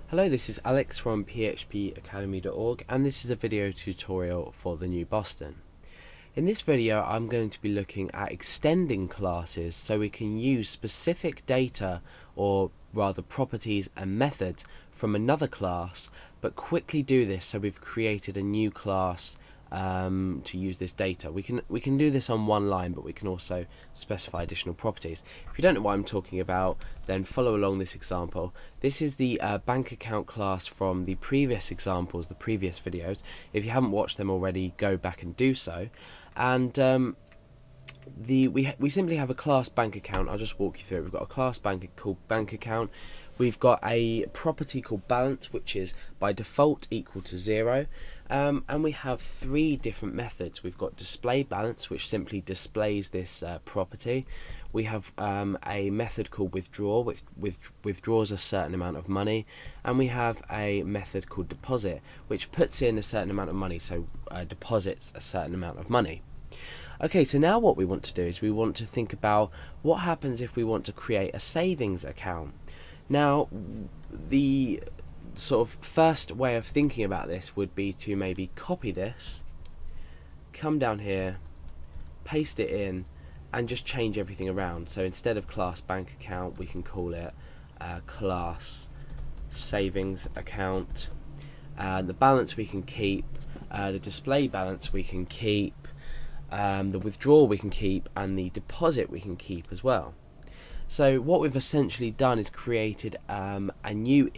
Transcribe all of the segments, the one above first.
Hello, this is Alex from phpacademy.org and this is a video tutorial for the new Boston. In this video I'm going to be looking at extending classes so we can use specific data, or rather properties and methods from another class, but quickly do this so we've created a new class to use this data. We can do this on one line, but we can also specify additional properties. If you don't know what I'm talking about, then follow along this example. This is the bank account class from the previous examples, the previous videos. If you haven't watched them already, go back and do so. And we simply have a class bank account. I'll just walk you through it. We've got a class called bank account. We've got a property called balance, which is by default equal to 0. And we have three different methods. We've got display balance, which simply displays this property. We have a method called withdraw, which withdraws a certain amount of money. And we have a method called deposit, which puts in a certain amount of money, so deposits a certain amount of money. Okay, so now what we want to do is we want to think about what happens if we want to create a savings account. Now, the sort of first way of thinking about this would be to maybe copy this, come down here, paste it in, and just change everything around. So instead of class bank account, we can call it class savings account. The balance we can keep, the display balance we can keep, the withdrawal we can keep, and the deposit we can keep as well. So what we've essentially done is created a new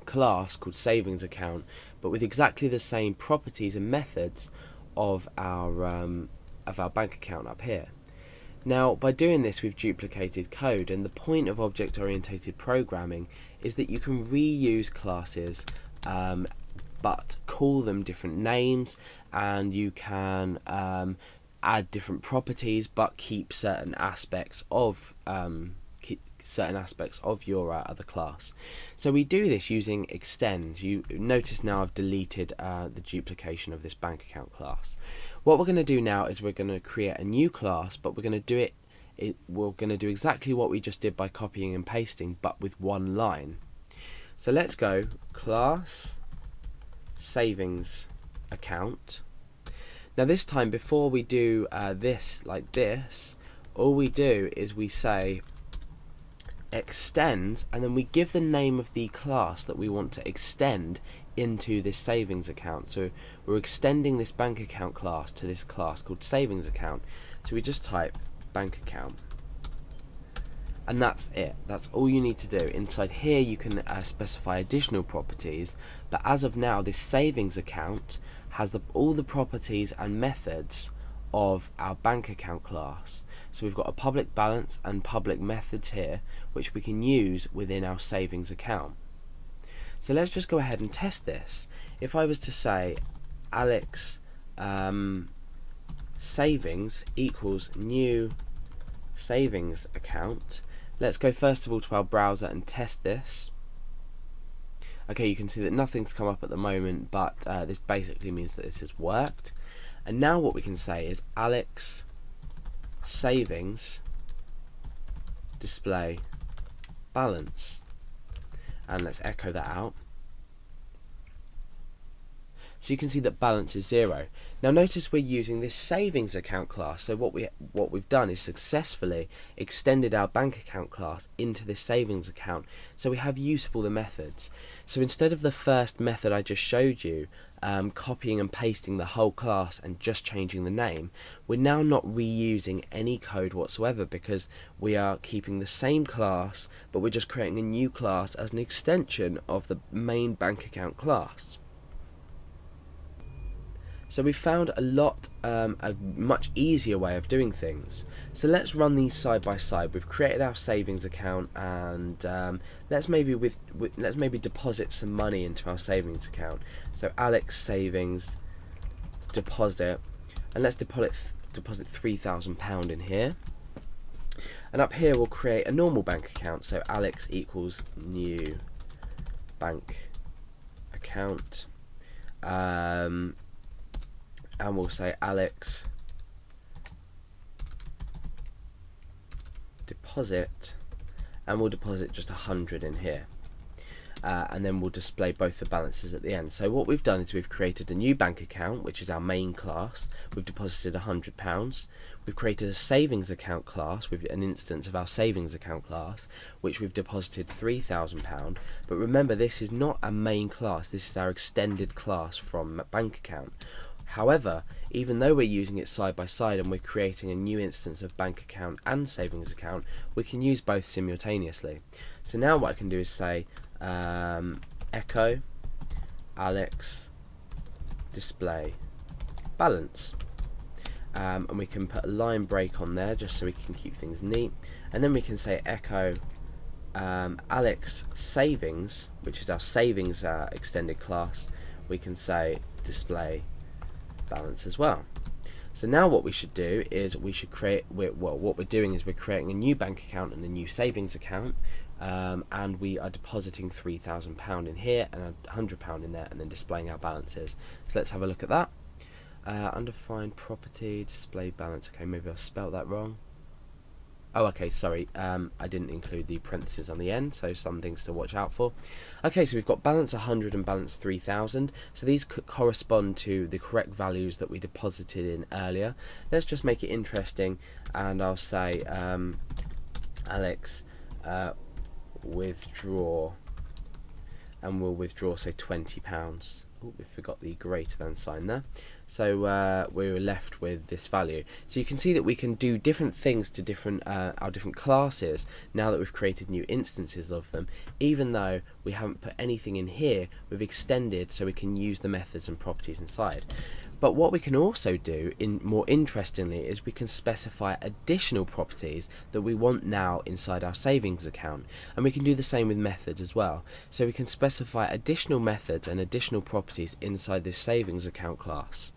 class called savings account, but with exactly the same properties and methods of our bank account up here. Now, by doing this, we've duplicated code, and the point of object-oriented programming is that you can reuse classes, but call them different names, and you can add different properties, but keep certain aspects of your other class. So we do this using extends. You notice now I've deleted the duplication of this bank account class. What we're going to do now is we're going to create a new class, but we're going to do exactly what we just did by copying and pasting, but with one line. So let's go class savings account. Now this time, before we do this like this, all we do is we say extends, and then we give the name of the class that we want to extend into this savings account. So we're extending this bank account class to this class called savings account. So we just type bank account, and that's it. That's all you need to do. Inside here you can specify additional properties, but as of now this savings account has all the properties and methods of our bank account class. So we've got a public balance and public methods here, which we can use within our savings account. So let's just go ahead and test this. If I was to say Alex savings equals new savings account, let's go first of all to our browser and test this. Okay, you can see that nothing's come up at the moment, but this basically means that this has worked. And now what we can say is Alex savings display balance, and let's echo that out. So you can see that balance is 0. Now notice we're using this savings account class. So what we've done is successfully extended our bank account class into this savings account. So we have use for the methods. So instead of the first method I just showed you, copying and pasting the whole class and just changing the name, we're now not reusing any code whatsoever, because we are keeping the same class, but we're just creating a new class as an extension of the main bank account class. So we found a much easier way of doing things. So let's run these side by side. We've created our savings account, and let's maybe deposit some money into our savings account. So Alex savings deposit, and let's deposit £3,000 in here. And up here we'll create a normal bank account. So Alex equals new bank account. And we'll say Alex deposit, and we'll deposit just 100 in here. And then we'll display both the balances at the end. So what we've done is we've created a new bank account, which is our main class. We've deposited £100. We've created a savings account class with an instance of our savings account class, which we've deposited £3,000. But remember, this is not a main class. This is our extended class from bank account. However, even though we're using it side by side and we're creating a new instance of bank account and savings account, we can use both simultaneously. So now what I can do is say echo Alex display balance, and we can put a line break on there just so we can keep things neat, and then we can say echo Alex savings, which is our savings extended class. We can say display balance as well. So now what we should do is we should create, what we're doing is we're creating a new bank account and a new savings account, and we are depositing £3,000 in here and £100 in there, and then displaying our balances. So let's have a look at that. Undefined property, display balance. Okay, maybe I spelt that wrong. Oh, okay, sorry, I didn't include the parentheses on the end, so some things to watch out for. Okay, so we've got balance 100 and balance 3000, so these could correspond to the correct values that we deposited in earlier. Let's just make it interesting, and I'll say Alex withdraw, and we'll withdraw, say, £20. Oh, we forgot the greater than sign there. So we were left with this value. So you can see that we can do different things to different our different classes now that we've created new instances of them. Even though we haven't put anything in here, we've extended so we can use the methods and properties inside. But what we can also do, more interestingly, is we can specify additional properties that we want now inside our savings account, and we can do the same with methods as well. So we can specify additional methods and additional properties inside this savings account class.